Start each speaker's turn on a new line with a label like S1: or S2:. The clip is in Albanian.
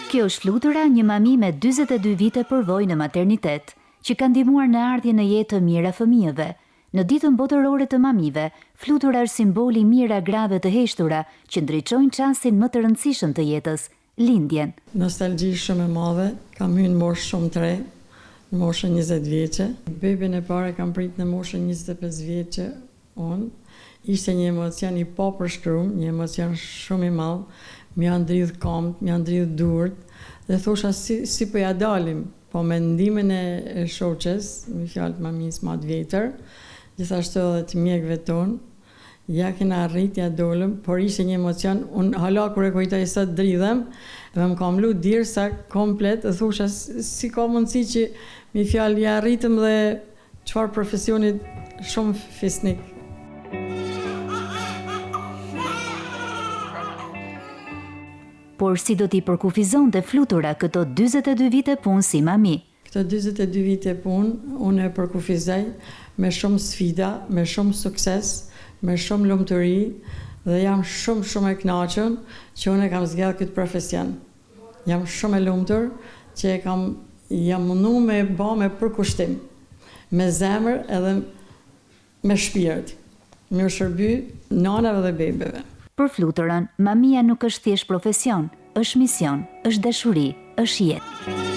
S1: Kjo është Flutura, një mami me 42 vite përvojë në maternitet, që ka ndihmuar në ardhjën në jetë të mira fëmijëve. Në ditën botërore të mamive, Flutura është simboli i mira grave të heshtura që ndriçojnë çastin më të rëndësishëm të jetës, lindjen.
S2: Nostalgji shumë e madhe, kam hyrë në moshë shumë të re, në moshën 20 vjeçe. Bebin e parë kam prit në moshën 25 vjeçe unë. Ishte një emocion i papërshkruar, një emocion shumë i madh. Më janë ndridh këmbët, më janë ndridh duart dhe thosha si po ja dalim, po me ndihmën e shoqes, me fjalë të mamis më të vjetër, gjithashtu edhe të mjekëve tonë, ja kena arrit ja dolëm, por ishte një emocion, unë hala kur e kujtoj sot dridhem, dhe më kam lu dirsa komplet, dhe thosha si ka mundësi që me fjalë ja arritëm dhe çfarë profesionit shumë fisnik.
S1: Por si do t'i përkufizonte Flutura këto 42 vite punë si mami?
S2: Këto 42 vite punë, unë e përkufizoj me shumë sfida, me shumë sukses, me shumë lumturi dhe jam shumë e kënaqur që unë e kam zgjedhur këtë profesion. Jam shumë e lumtur që jam mundu me bë me përkushtim, me zemër edhe me shpirt, me u shërby nanave dhe bebeve.
S1: Për Fluturën, mamia nuk është thjesht profesion, është mision, është dashuri, është jetë.